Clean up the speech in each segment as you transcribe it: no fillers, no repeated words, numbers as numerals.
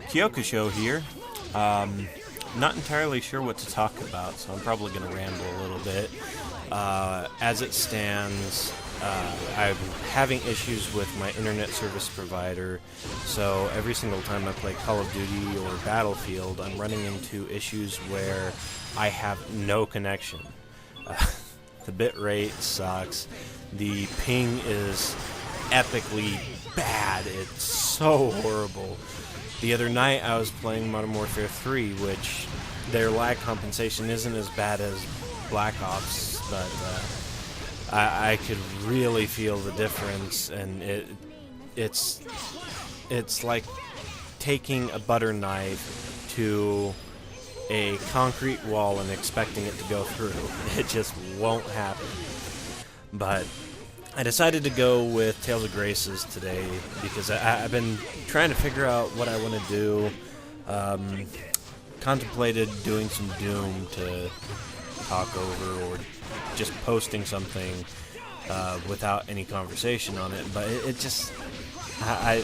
Kyokusho here. Not entirely sure what to talk about, so I'm probably going to ramble a little bit. As it stands, I'm having issues with my internet service provider, so every single time I play Call of Duty or Battlefield, I'm running into issues where I have no connection. The bitrate sucks. The ping is epically bad. It's so horrible. The other night I was playing Modern Warfare 3, which their lag compensation isn't as bad as Black Ops, but I could really feel the difference, and it's like taking a butter knife to a concrete wall and expecting it to go through. It just won't happen. But I decided to go with Tales of Graces today because I've been trying to figure out what I want to do. Contemplated doing some Doom to talk over, or just posting something without any conversation on it, but it just I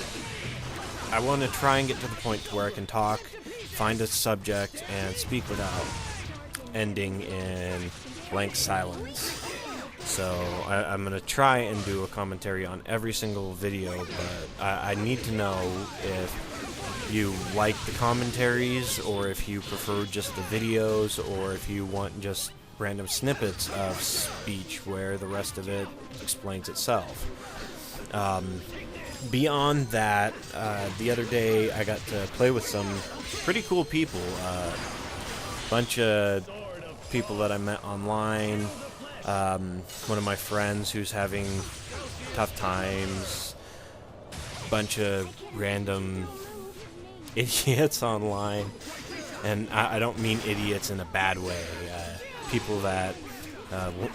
want to try and get to the point to where I can talk, find a subject, and speak without ending in blank silence. So I'm going to try and do a commentary on every single video, but I need to know if you like the commentaries, or if you prefer just the videos, or if you want just random snippets of speech where the rest of it explains itself. Beyond that, the other day I got to play with some pretty cool people. Bunch of people that I met online. One of my friends who's having tough times. Bunch of random idiots online. And I don't mean idiots in a bad way. People that,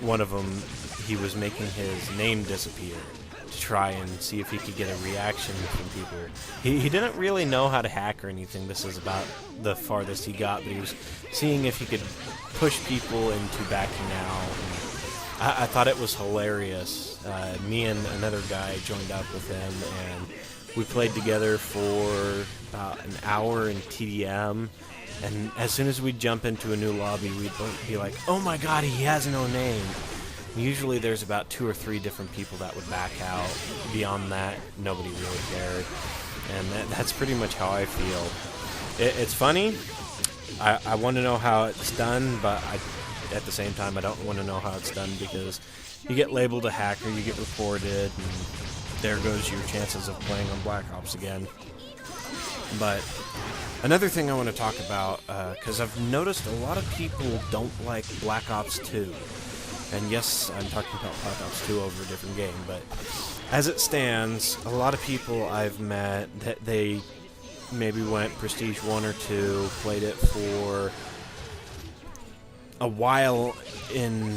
one of them, he was making his name disappear to try and see if he could get a reaction from people. He didn't really know how to hack or anything. This is about the farthest he got, but he was seeing if he could push people into backing out. And I thought it was hilarious. Me and another guy joined up with him, and we played together for about an hour in TDM. And as soon as we'd jump into a new lobby, we'd be like, oh my god, he has no name. And usually there's about 2 or 3 different people that would back out. Beyond that, nobody really cared. And that's pretty much how I feel. It's funny. I want to know how it's done, but at the same time, I don't want to know how it's done, because you get labeled a hacker, you get reported, and there goes your chances of playing on Black Ops again. But another thing I want to talk about, because I've noticed a lot of people don't like Black Ops 2. And yes, I'm talking about Black Ops 2 over a different game, but as it stands, a lot of people I've met, that they maybe went Prestige 1 or 2, played it for a while in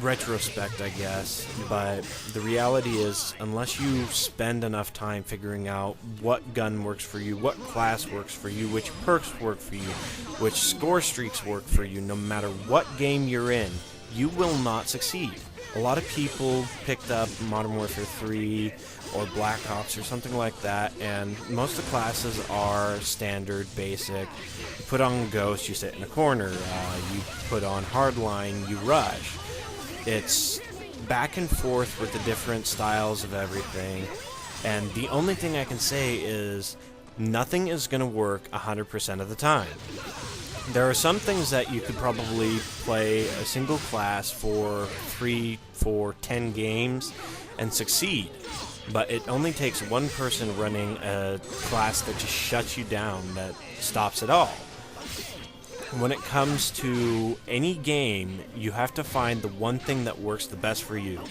retrospect, I guess, but the reality is, unless you spend enough time figuring out what gun works for you, what class works for you, which perks work for you, which score streaks work for you, no matter what game you're in, you will not succeed. A lot of people picked up Modern Warfare 3 or Black Ops or something like that, and most of the classes are standard, basic. You put on Ghost, you sit in a corner. You put on Hardline, you rush. It's back and forth with the different styles of everything, and the only thing I can say is nothing is going to work 100% of the time. There are some things that you could probably play a single class for 3, 4, 10 games and succeed, but it only takes one person running a class that just shuts you down, that stops it all. When it comes to any game, you have to find the one thing that works the best for you.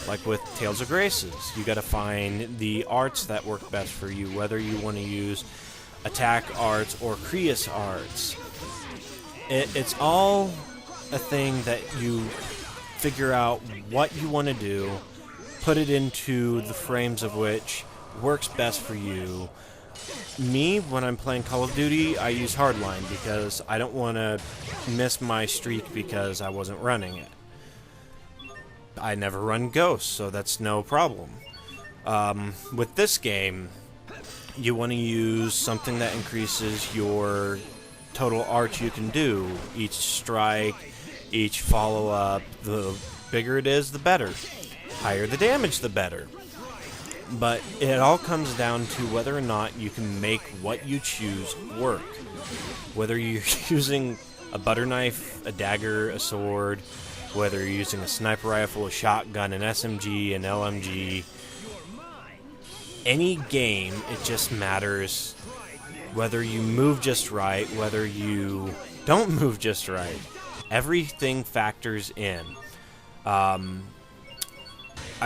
Like with Tales of Graces, you gotta find the arts that work best for you, whether you want to use attack arts or Creus arts. It's all a thing that you figure out what you want to do, put it into the frames of which works best for you. Me, when I'm playing Call of Duty, I use Hardline because I don't want to miss my streak because I wasn't running it. I never run Ghost, so that's no problem. With this game, you want to use something that increases your total arch you can do. Each strike, each follow-up, the bigger it is, the better. Higher the damage, the better. But it all comes down to whether or not you can make what you choose work. Whether you're using a butter knife, a dagger, a sword, whether you're using a sniper rifle, a shotgun, an SMG, an LMG, any game, it just matters whether you move just right, whether you don't move just right. Everything factors in. I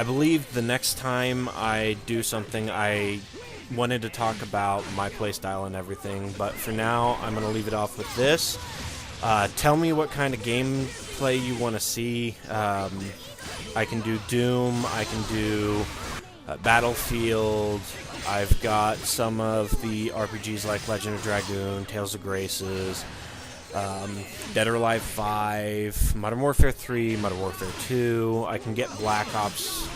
believe the next time I do something, I wanted to talk about my playstyle and everything, but for now, I'm going to leave it off with this. Tell me what kind of gameplay you want to see. I can do Doom, I can do Battlefield. I've got some of the RPGs like Legend of Dragoon, Tales of Graces, Dead or Alive 5, Modern Warfare 3, Modern Warfare 2. I can get Black Ops.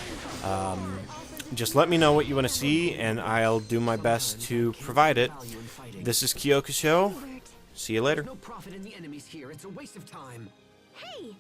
Just let me know what you want to see, and I'll do my best to provide it. This is Kyokusho. See you later. No profit in the enemies here. It's a waste of time. Hey!